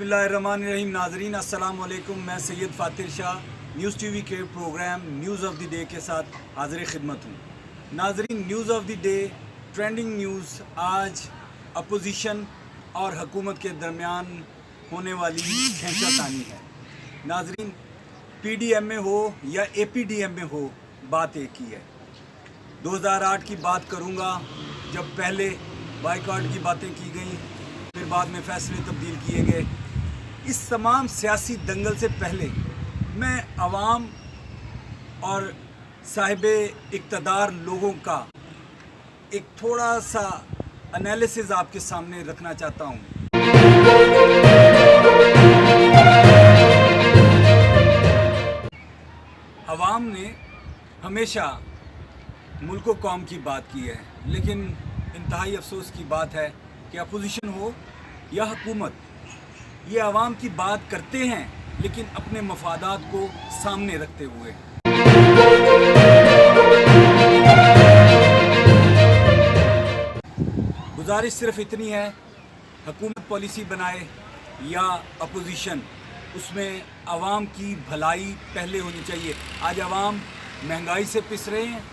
बिस्मिल्लाहिर्रहमानिर्रहीम। नाजरीन अस्सलाम वालेकुम। मैं सैयद फातिर शाह न्यूज़ टीवी के programme news of the day के साथ हाजिर खिदमत हूँ। नाजरीन, news of the day trending news आज अपोजिशन और हुकूमत के दरमियान होने वाली खींचातानी है। नाजरीन, PDM में हो या APDM में हो, बात एक ही है। 2008 की बात करूँगा, जब पहले बाइकआउट की बातें की गई, फिर बाद में फैसले तब्दील किए गए। इस तमाम सियासी दंगल से पहले मैं अवाम और साहिब इक़्तिदार लोगों का एक थोड़ा सा एनालिसिस आपके सामने रखना चाहता हूँ। अवाम ने हमेशा मुल्क व कौम की बात की है, लेकिन इंतहाई अफसोस की बात है कि अपोजिशन हो या हुकूमत, ये अवाम की बात करते हैं लेकिन अपने मफादात को सामने रखते हुए। गुजारिश सिर्फ इतनी है, हुकूमत पॉलिसी बनाए या अपोजिशन, उसमें अवाम की भलाई पहले होनी चाहिए। आज अवाम महंगाई से पिस रहे हैं,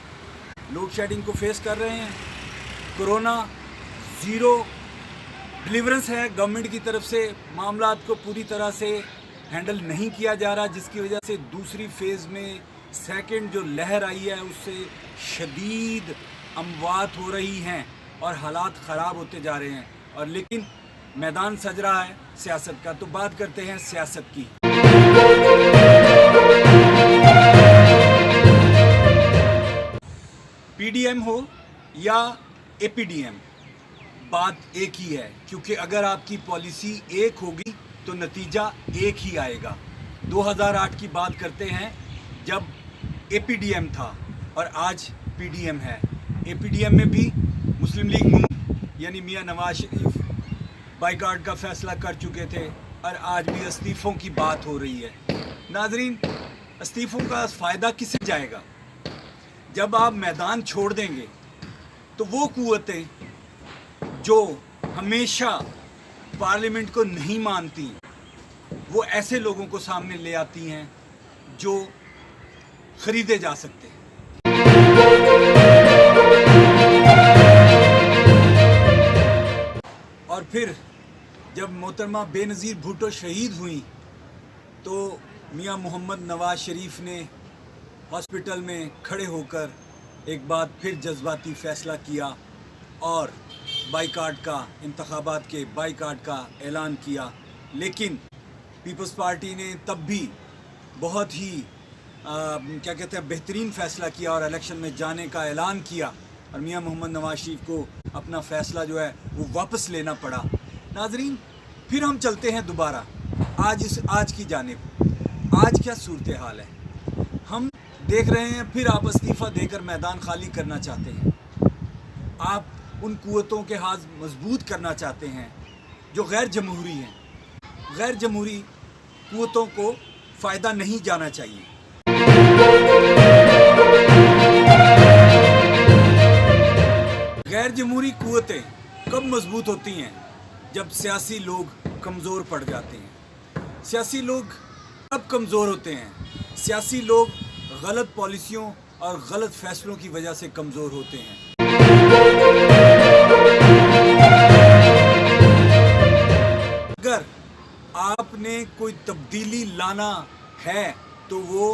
लोड शेडिंग को फेस कर रहे हैं, कोरोना ज़ीरो डिलीवरेंस है, गवर्नमेंट की तरफ से मामलात को पूरी तरह से हैंडल नहीं किया जा रहा, जिसकी वजह से दूसरी फेज़ में सेकंड जो लहर आई है उससे शदीद अमवात हो रही हैं और हालात ख़राब होते जा रहे हैं। और लेकिन मैदान सज रहा है सियासत का, तो बात करते हैं सियासत की। PDM हो या APDM, बात एक ही है, क्योंकि अगर आपकी पॉलिसी एक होगी तो नतीजा एक ही आएगा। 2008 की बात करते हैं, जब APDM था और आज PDM है। APDM में भी मुस्लिम लीग नून यानी मियां नवाज शरीफ बाइकआउट का फैसला कर चुके थे और आज भी इस्तीफ़ों की बात हो रही है। नाजरीन, इस्तीफ़ों का फ़ायदा किसे जाएगा? जब आप मैदान छोड़ देंगे तो वो क़ुव्वतें जो हमेशा पार्लियामेंट को नहीं मानती, वो ऐसे लोगों को सामने ले आती हैं जो ख़रीदे जा सकते हैं। और फिर जब मोहतरमा बेनज़ीर भुट्टो शहीद हुई तो मियां मोहम्मद नवाज शरीफ ने हॉस्पिटल में खड़े होकर एक बार फिर जज्बाती फ़ैसला किया और बाइकआउट का, इंतखाबात के बाइकआउट का ऐलान किया। लेकिन पीपल्स पार्टी ने तब भी बहुत ही क्या कहते हैं, बेहतरीन फ़ैसला किया और इलेक्शन में जाने का ऐलान किया और मियां मोहम्मद नवाज शरीफ को अपना फ़ैसला जो है वो वापस लेना पड़ा। नाजरीन, फिर हम चलते हैं दोबारा आज की जानिब। आज क्या सूरत हाल है? हम देख रहे हैं फिर आप इस्तीफ़ा देकर मैदान खाली करना चाहते हैं। आप उन क़ुव्वतों के हाथ मजबूत करना चाहते हैं जो गैर जमहूरी हैं। गैर जमहूरी क़ुव्वतों को फ़ायदा नहीं जाना चाहिए। गैर जमहूरी क़ुव्वतें कब मजबूत होती हैं? जब सियासी लोग कमज़ोर पड़ जाते हैं। सियासी लोग कब कमज़ोर होते हैं? सियासी लोग गलत पॉलिसियों और गलत फ़ैसलों की वजह से कमज़ोर होते हैं। अगर आपने कोई तब्दीली लाना है तो वो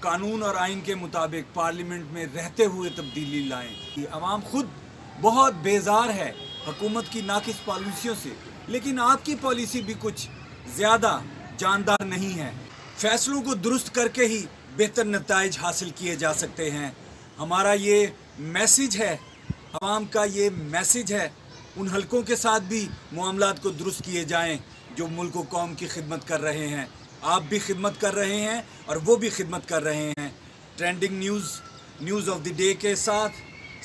कानून और आइन के मुताबिक पार्लियामेंट में रहते हुए तब्दीली लाएं। कि अवाम खुद बहुत बेजार है हुकूमत की नाकिस पॉलिसियों से, लेकिन आपकी पॉलिसी भी कुछ ज़्यादा जानदार नहीं है। फ़ैसलों को दुरुस्त करके ही बेहतर नताइज हासिल किए जा सकते हैं। हमारा ये मैसेज है, अवाम का ये मैसेज है, उन हलकों के साथ भी मामलात को दुरुस्त किए जाएं जो मुल्क व कौम की खिदमत कर रहे हैं। आप भी खिदमत कर रहे हैं और वो भी खिदमत कर रहे हैं। Trending news of the day के साथ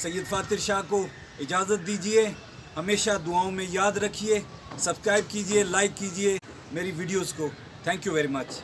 सैयद फातिर शाह को इजाज़त दीजिए। हमेशा दुआओं में याद रखिए, सब्सक्राइब कीजिए, लाइक कीजिए मेरी वीडियोज़ को। Thank you very much.